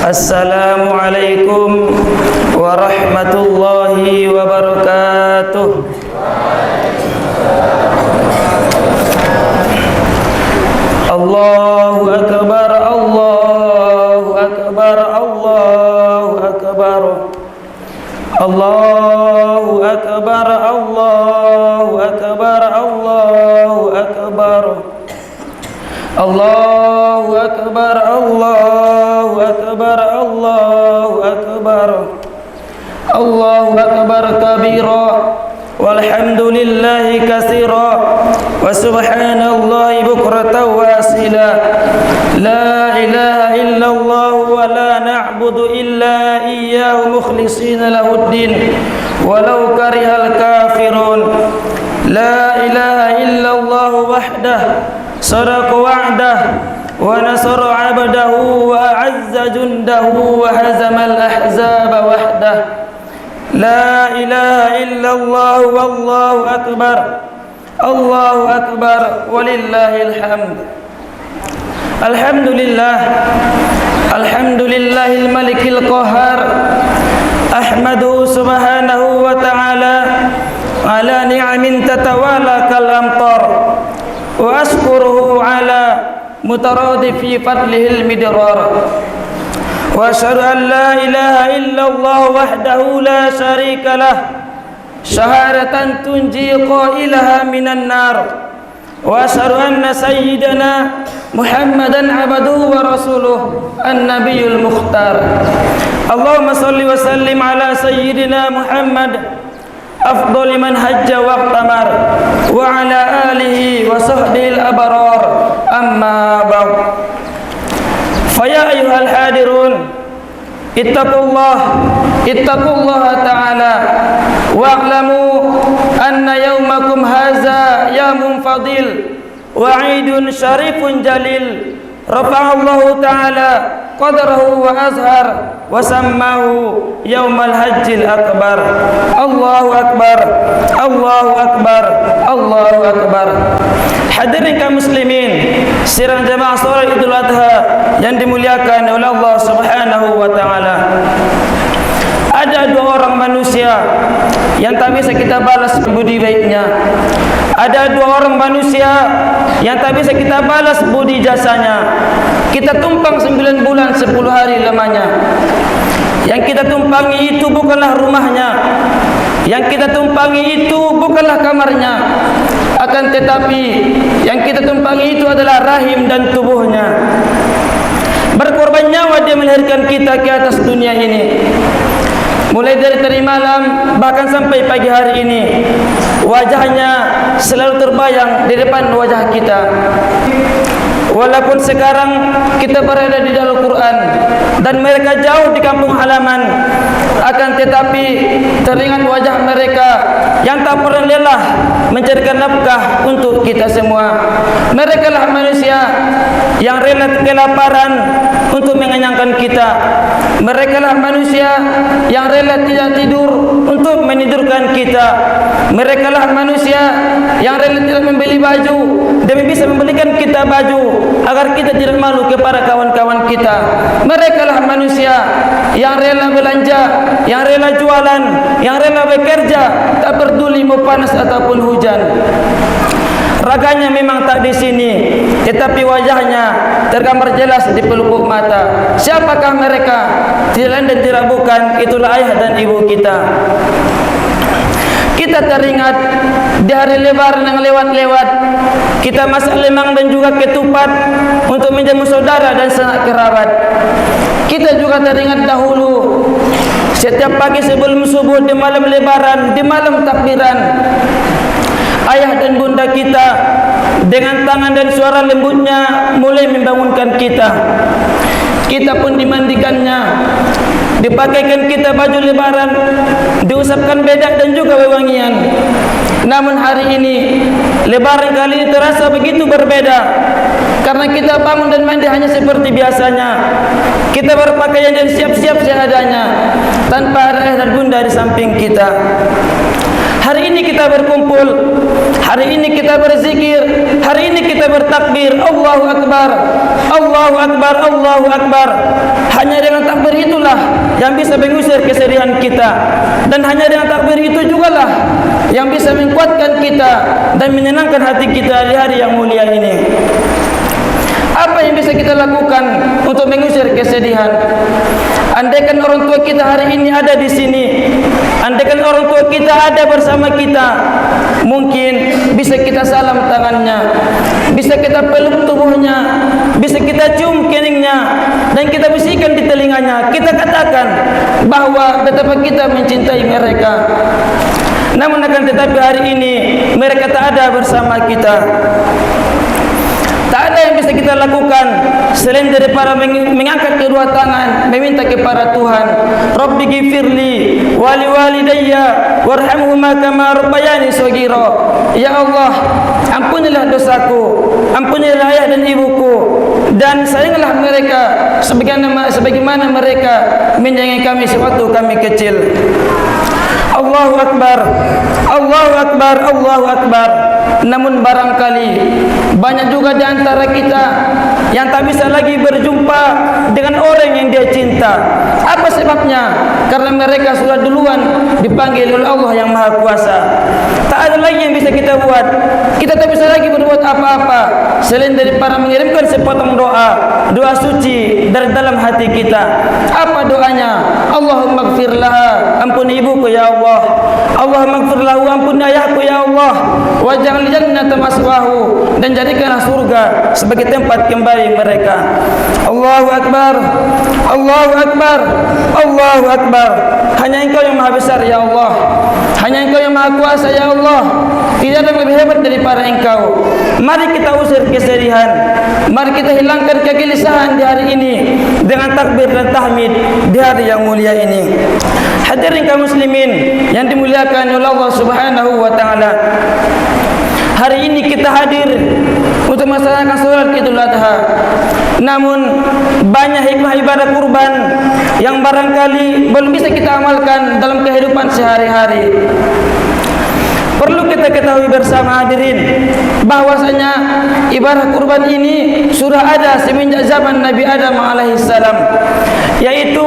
Assalamualaikum warahmatullahi wabarakatuh. Allahu akbar, Allahu akbar, Allahu akbar. Allahu akbar, Allahu akbar, Allahu akbar. Allahu akbar, Allahu akbar, Allahu akbar. Allahu akbar kabira walhamdulillahi katsira wa subhanallahi bukratan wa asila. La ilaha illallah wa la na'budu illa iyyahu mukhlishina lahuddin walau karihal kafirun. La ilaha illallah wahdah صدق وعده ونصر عبده وأعز جنده وهزم الأحزاب وحده. لا إله إلا الله والله أكبر. الله أكبر ولله الحمد. الحمد لله، الحمد لله الملك القهار. أحمده سبحانه وتعالى على نعم تتوالى كالأمطار، وأشكره على مترادف فضله المدرار. وأشهد أن لا إله إلا الله وحده لا شريك له شهادة تنجي قائلها من النار. وأشهد أن سيدنا محمدا عبده ورسوله النبي المختار. اللهم صل وسلم على سيدنا محمد أفضل من حج واغتمر وعلى آله وصحبه الأبرار. أما بعد، فيا أيها الحاضرون اتقوا الله تعالى واعلموا أن يومكم هذا يوم فضيل وعيد شريف جليل رفع الله تعالى قدره وأزهر وسماه يوم الحج الأكبر. الله أكبر، الله أكبر، الله أكبر. Hadirin kaum muslimin, sidang jemaah salat Idul Adha yang dimuliakan oleh Allah Subhanahu wa taala. Ada dua orang manusia yang tak bisa kita balas budi baiknya. Ada dua orang manusia yang tak bisa kita balas budi jasanya. Kita tumpang 9 bulan 10 hari lamanya. Yang kita tumpangi itu bukanlah rumahnya, yang kita tumpangi itu bukanlah kamarnya, akan tetapi yang kita tumpangi itu adalah rahim dan tubuhnya. Berkorban nyawa dia melahirkan kita ke atas dunia ini. Mulai dari tadi malam bahkan sampai pagi hari ini, wajahnya selalu terbayang di depan wajah kita. Walaupun sekarang kita berada di dalam Quran dan mereka jauh di kampung halaman, akan tetapi teringat wajah mereka yang tak pernah lelah mencarikan nafkah untuk kita semua. Mereka lah manusia yang rela kelaparan untuk mengenyangkan kita. Mereka lah manusia yang rela tidak tidur untuk menidurkan kita. Mereka lah manusia yang rela tidak membeli baju demi bisa membelikan kita baju agar kita tidak malu kepada kawan-kawan kita. Mereka lah manusia yang rela belanja, yang rela jualan, yang rela bekerja, tak peduli mau panas ataupun hujan. Raganya memang tak di sini, tetapi wajahnya tergambar jelas di pelupuk mata. Siapakah mereka? Tidak lain dan tidak bukan, itulah ayah dan ibu kita. Kita teringat di hari lebaran yang lewat-lewat, kita masak lemang dan juga ketupat untuk menjamu saudara dan sanak kerabat. Kita juga teringat dahulu, setiap pagi sebelum subuh di malam lebaran, di malam takbiran, ayah dan bunda kita dengan tangan dan suara lembutnya mulai membangunkan kita. Kita pun dimandikannya, dipakaikan kita baju lebaran, diusapkan bedak dan juga wewangian. Namun hari ini lebaran kali ini terasa begitu berbeda, karena kita bangun dan mandi hanya seperti biasanya. Kita berpakaian dan siap-siap seadanya, tanpa ada ayah dan bunda di samping kita. Hari ini kita berkumpul, hari ini kita berzikir, hari ini kita bertakbir, Allahu Akbar, Allahu Akbar, Allahu Akbar. Hanya dengan takbir itulah yang bisa mengusir kesedihan kita, dan hanya dengan takbir itu jugalah yang bisa menguatkan kita dan menyenangkan hati kita di hari yang mulia ini. Apa yang bisa kita lakukan untuk mengusir kesedihan? Andaikan orang tua kita hari ini ada di sini, andaikan orang tua kita ada bersama kita, mungkin bisa kita salam tangannya, bisa kita peluk tubuhnya, bisa kita cium keningnya, dan kita bisikan di telinganya. Kita katakan bahwa betapa kita mencintai mereka. Namun akan tetapi hari ini mereka tak ada bersama kita. Tak ada yang bisa kita lakukan selain daripada mengangkat kedua tangan, meminta kepada Tuhan, Rabbi ghfirli wa liwalidayya warhamhuma kama rabbayani shaghira. Ya Allah, ampunilah dosaku, ampunilah ayah dan ibuku, dan sayangilah mereka sebagaimana mereka menyayangi kami sewaktu kami kecil. Allahu Akbar, Allahu Akbar, Allahu Akbar. Namun barangkali banyak juga di antara kita yang tak bisa lagi berjumpa dengan orang yang dia cinta. Apa sebabnya? Karena mereka sudah duluan dipanggil oleh Allah yang Maha Kuasa. Tak ada lagi yang bisa kita buat. Kita tak bisa lagi berbuat apa-apa selain daripada mengirimkan sepotong doa, doa suci dari dalam hati kita. Apa doanya? Allahumma gfirlaha, ampuni ibuku ya Allah. Allahumma gfirlahu, ampuni ayahku ya Allah. Waj'al jannata maswahu, dan jadikanlah surga sebagai tempat kembali mereka. Allahu Akbar, Allahu Akbar, Allahu Akbar. Hanya Engkau yang Maha Besar ya Allah, hanya Engkau yang Maha Kuasa ya Allah. Tidak ada yang lebih hebat daripada Engkau. Mari kita usir kesedihan, mari kita hilangkan kegelisahan di hari ini dengan takbir dan tahmid di hari yang mulia ini. Hadirin kaum muslimin yang dimuliakan oleh Allah Subhanahu wa taala. Hari ini kita hadir untuk melaksanakan salat Idul Adha. Namun banyak hikmah ibadah kurban yang barangkali belum bisa kita amalkan dalam kehidupan sehari-hari. Perlu kita ketahui bersama hadirin bahwasanya ibadah kurban ini sudah ada semenjak zaman Nabi Adam alaihissalam, yaitu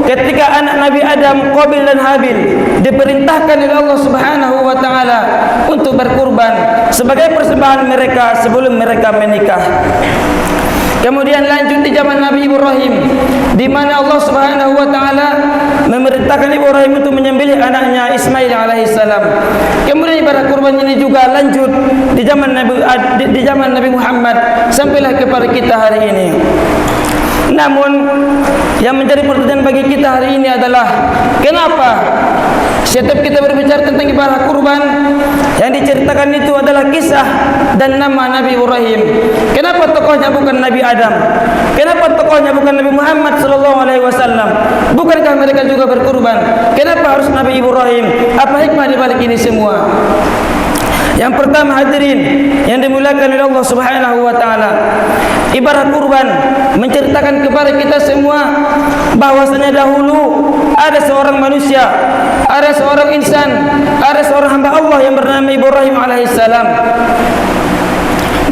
ketika anak Nabi Adam Qabil dan Habil diperintahkan oleh Allah Subhanahu wa taala untuk berkurban sebagai persembahan mereka sebelum mereka menikah. Kemudian lanjut di zaman Nabi Ibrahim, di mana Allah Subhanahu wa taala memerintahkan Ibrahim untuk menyembelih anaknya Ismail alaihissalam. Kemudian ibadah kurban ini juga lanjut di zaman Nabi Muhammad sampailah kepada kita hari ini. Namun yang menjadi pertanyaan bagi kita hari ini adalah kenapa setiap kita berbicara tentang ibadah kurban yang diceritakan itu adalah kisah dan nama Nabi Ibrahim? Kenapa tokohnya bukan Nabi Adam? Kenapa tokohnya bukan Nabi Muhammad sallallahu alaihi wasallam? Bukankah mereka juga berkurban? Kenapa harus Nabi Ibrahim? Apa hikmah di balik ini semua? Yang pertama hadirin yang dimuliakan oleh Allah Subhanahu wa taala, ibadah kurban menceritakan kepada kita semua bahwasanya dahulu ada seorang manusia, ada seorang insan, ada seorang hamba Allah yang bernama Ibrahim alaihissalam.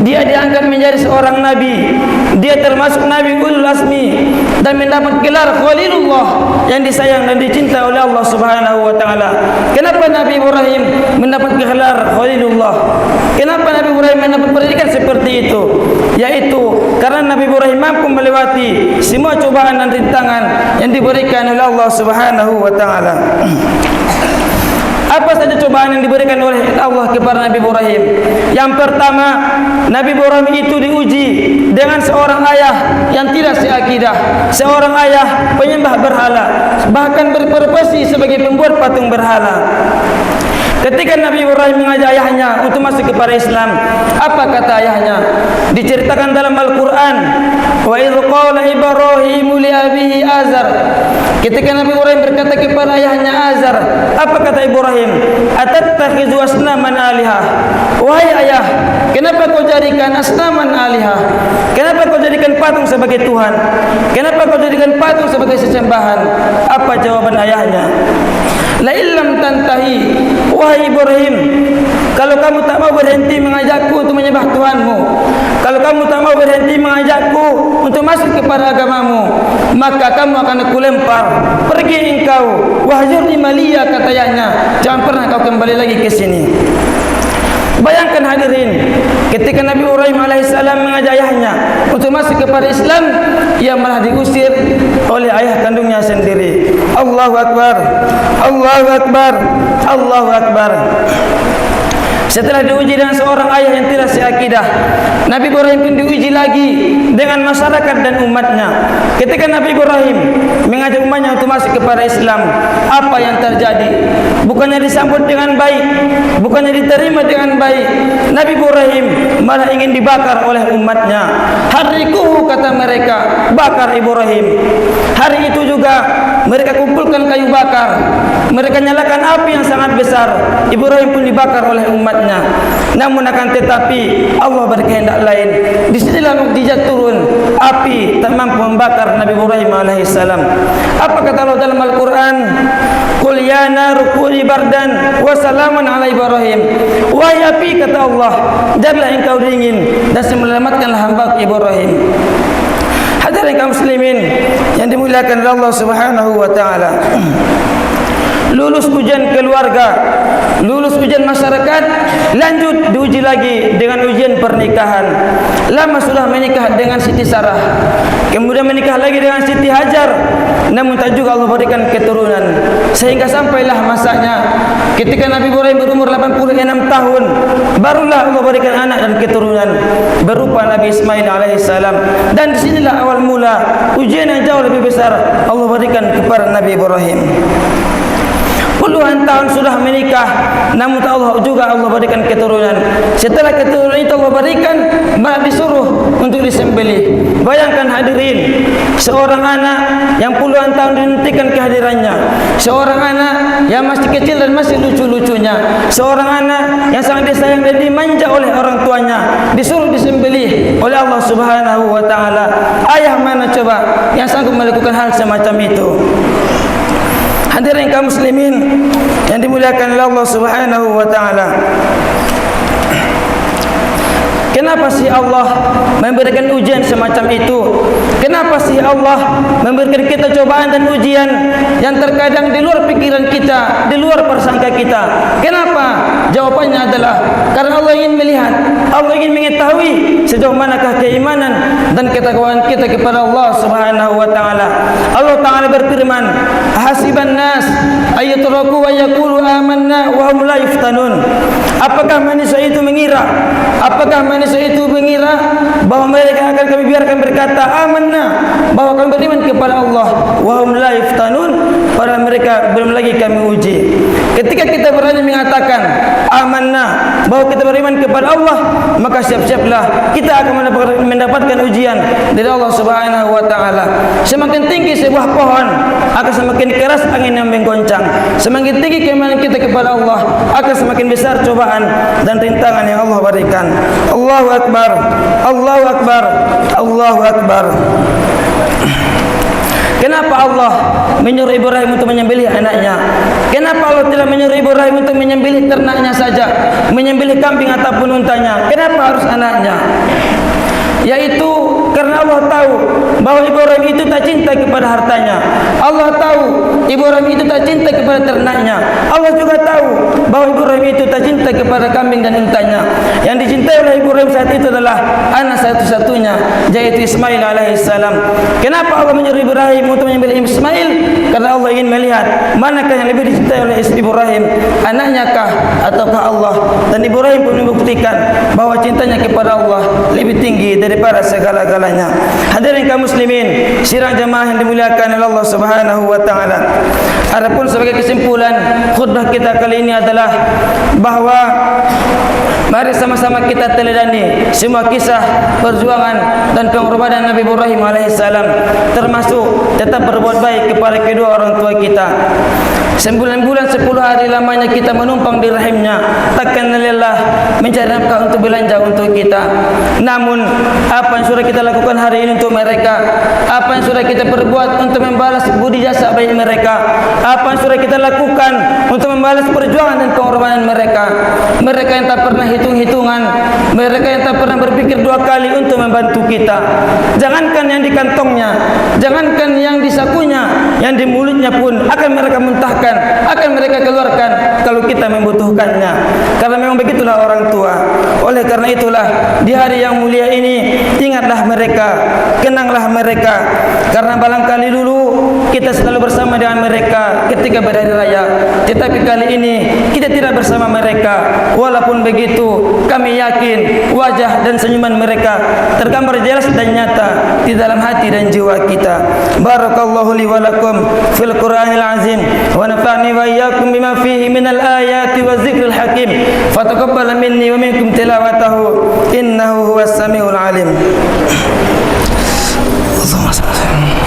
Dia diangkat menjadi seorang nabi. Dia termasuk Nabi Ulul Azmi dan mendapat gelar Khalilullah yang disayang dan dicinta oleh Allah Subhanahu wa taala. Kenapa Nabi Ibrahim mendapat gelar Khalilullah? Kenapa Nabi Ibrahim mendapat pendidikan seperti itu? Yaitu karena Nabi Ibrahim mampu melewati semua cobaan dan rintangan yang diberikan oleh Allah Subhanahu wa taala. Apa saja cobaan yang diberikan oleh Allah kepada Nabi Ibrahim? Yang pertama, Nabi Ibrahim itu diuji dengan seorang ayah yang tidak seakidah, seorang ayah penyembah berhala, bahkan berprofesi sebagai pembuat patung berhala. Ketika Nabi Ibrahim mengajak ayahnya untuk masuk kepada Islam, apa kata ayahnya? Diceritakan dalam Al-Quran, wa idh qala Ibrahimu li abihi Azar. Ketika Nabi Ibrahim berkata kepada ayahnya Azar, apa kata Ibrahim? Atattakhizu asnaman alihah. Wahai ayah, kenapa kau jadikan asnaman alihah? Kenapa kau jadikan patung sebagai Tuhan? Kenapa kau jadikan patung sebagai sesembahan? Apa jawaban ayahnya? La illam tantahi, wahai Ibrahim, kalau kamu tak mau berhenti mengajakku untuk menyembah Tuhanmu, kalau kamu tak mau berhenti mengajakku untuk masuk kepada agamamu, maka kamu akan aku lempar. Pergi engkau, wahjurni maliya, kata ayahnya, jangan pernah kau kembali lagi ke sini. Bayangkan hadirin, ketika Nabi Ibrahim alaihissalam mengajak ayahnya untuk masuk kepada Islam, ia malah diusir oleh ayah kandungnya sendiri. Allahu Akbar, Allahu Akbar, Allahu Akbar. Setelah diuji dengan seorang ayah yang tidak seakidah, Nabi Ibrahim pun diuji lagi dengan masyarakat dan umatnya. Ketika Nabi Ibrahim mengajak umatnya untuk masuk kepada Islam, apa yang terjadi? Bukannya disambut dengan baik, bukannya diterima dengan baik, Nabi Ibrahim malah ingin dibakar oleh umatnya. Harikuhu, kata mereka, bakar Ibrahim. Hari itu juga mereka kumpulkan kayu bakar, mereka nyalakan api yang sangat besar. Ibrahim pun dibakar oleh umatnya. Namun akan tetapi Allah berkehendak lain. Di sinilah mukjizat turun. Api tak mampu membakar Nabi Ibrahim alaihissalam. Apa kata Allah dalam Al-Quran? Qul ya naru kuni bardan wa salaman ala Ibrahim. Wahai api, kata Allah, jadilah engkau dingin dan selamatkanlah hamba Ibrahim. Hadirin kaum muslimin yang dimuliakan oleh Allah Subhanahu wa taala. Lulus ujian keluarga, lulus ujian masyarakat, lanjut diuji lagi dengan ujian pernikahan. Lama sudah menikah dengan Siti Sarah, kemudian menikah lagi dengan Siti Hajar, namun tak juga Allah berikan keturunan. Sehingga sampailah masanya ketika Nabi Ibrahim berumur 86 tahun, barulah Allah berikan anak dan keturunan berupa Nabi Ismail alaihissalam. Dan disinilah awal mula ujian yang jauh lebih besar Allah berikan kepada Nabi Ibrahim. Puluhan tahun sudah menikah, namun Allah juga Allah berikan keturunan. Setelah keturunan itu Allah berikan, malah disuruh untuk disembelih. Bayangkan hadirin, seorang anak yang puluhan tahun dinantikan kehadirannya, seorang anak yang masih kecil dan masih lucu-lucunya, seorang anak yang sangat disayang dan dimanja oleh orang tuanya, disuruh disembelih oleh Allah Subhanahu wa taala. Ayah mana coba yang sanggup melakukan hal semacam itu? Hadirin kaum muslimin yang dimuliakan oleh Allah Subhanahu wa taala. Kenapa sih Allah memberikan ujian semacam itu? Kenapa sih Allah memberikan kita cobaan dan ujian yang terkadang di luar pikiran kita, di luar persangka kita? Kenapa? Jawabannya adalah karena Allah ingin melihat, Allah ingin mengetahui sejauh manakah keimanan dan ketakwaan kita kepada Allah Subhanahu wa taala. Allah taala berfirman, "Hasiban nas ayatraku wa yaqulu amanna wa hum la yuftanun." Apakah manusia itu mengira? Apakah manusia itu mengira bahwa mereka akan kami biarkan berkata amanna, bahwa kami beriman kepada Allah, wa hum la yuftanun, padahal mereka belum lagi kami uji. Ketika kita berani mengatakan amanna, bahwa kita beriman kepada Allah, maka siap-siaplah kita akan mendapatkan ujian dari Allah Subhanahu wa taala. Semakin tinggi sebuah pohon, akan semakin keras angin yang menggoncang. Semakin tinggi keimanan kita kepada Allah, akan semakin besar cobaan dan rintangan yang Allah berikan. Allahu Akbar, Allahu Akbar, Allahu Akbar. Kenapa Allah menyuruh Ibrahim untuk menyembelih anaknya? Kenapa Allah tidak menyuruh Ibrahim untuk menyembelih ternaknya saja, menyembelih kambing ataupun untanya? Kenapa harus anaknya? Yaitu karena Allah tahu bahwa Ibrahim itu tak cinta kepada hartanya. Allah tahu Ibrahim itu tak cinta kepada ternaknya. Allah juga tahu bahwa Ibrahim itu tak cinta kepada kambing dan untanya. Yang dicintai oleh Ibrahim saat itu adalah anak satu-satunya, yaitu Ismail alaihissalam. Kenapa Allah menyuruh Ibrahim untuk menyembelih Ismail? Karena Allah ingin melihat manakah yang lebih dicintai oleh Ibrahim, anaknya kah ataukah Allah? Dan Ibrahim pun membuktikan bahwa cintanya kepada Allah lebih tinggi daripada segala-galanya. Hadirin kaum muslimin, sidang jemaah yang dimuliakan oleh Allah Subhanahu wa taala. Adapun sebagai kesimpulan khutbah kita kali ini adalah bahwa mari sama-sama kita teladani semua kisah perjuangan dan pengorbanan Nabi Ibrahim alaihissalam, termasuk tetap berbuat baik kepada kedua orang tua kita. Sembulan-bulan 10 hari lamanya kita menumpang di rahimnya, takkan lelah mencari nafkah untuk belanja untuk kita. Namun apa yang sudah kita lakukan hari ini untuk mereka? Apa yang sudah kita perbuat untuk membalas budi jasa baik mereka? Apa yang sudah kita lakukan untuk membalas perjuangan dan pengorbanan mereka? Mereka yang tak pernah hitung-hitungan, mereka yang tak pernah berpikir dua kali untuk membantu kita. Jangankan yang di kantongnya, jangankan yang di sakunya, yang di mulutnya pun akan mereka muntahkan, akan mereka keluarkan kalau kita membutuhkannya. Karena memang begitulah orang tua. Oleh karena itulah di hari yang mulia ini ingatlah mereka, kenanglah mereka. Karena barangkali dulu kita selalu bersama dengan mereka ketika berhari raya, tetapi kali ini kita tidak bersama mereka. Walaupun begitu, kami yakin wajah dan senyuman mereka tergambar jelas dan nyata di dalam hati dan jiwa kita. Barakallahu li wa lakum fil Qur'anil azim wa nafa'ni wa iyyakum bima fihi minal ayati wa zikril hakim. Fataqabbal minni wa minkum tilawatahu innahu huwas samiul alim. Allahumma salli